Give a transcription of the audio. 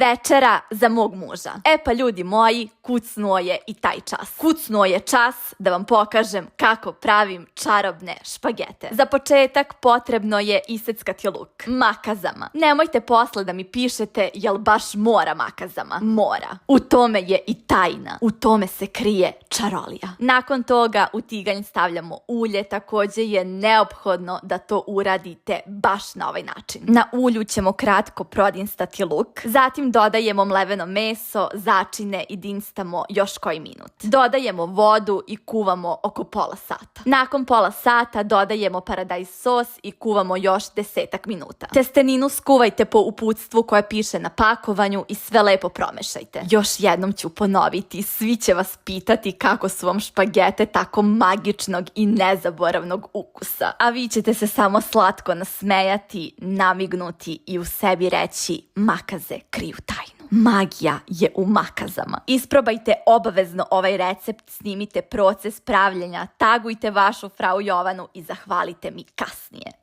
Večera za mog muža. Pa ljudi moji, kucnuo je i taj čas. Kucnuo je čas da vam pokažem kako pravim čarobne špagete. Za početak potrebno je iseckati luk makazama. Nemojte posle da mi pišete jel baš mora makazama. Mora. U tome je i tajna. U tome se krije čarolija. Nakon toga u tiganj stavljamo ulje. Takođe je neophodno da to uradite baš na ovaj način. Na ulju ćemo kratko prodinstati luk. Zatim dodajemo mleveno meso, začine i dinstamo još koji minut. Dodajemo vodu i kuvamo oko pola sata. Nakon pola sata dodajemo paradajz sos i kuvamo još 10 minuta. Testeninu skuvajte po uputstvu koje piše na pakovanju i sve lepo promešajte. Još jednom ću ponoviti, svi će vas pitati kako su vam špagete tako magičnog i nezaboravnog ukusa. A vi ćete se samo slatko nasmejati, namignuti i u sebi reći makaze kriju tajnu. Magija je u makazama. Isprobajte obavezno ovaj recept, snimite proces pravljenja, tagujte vašu frau Jovanu i zahvalite mi kasnije.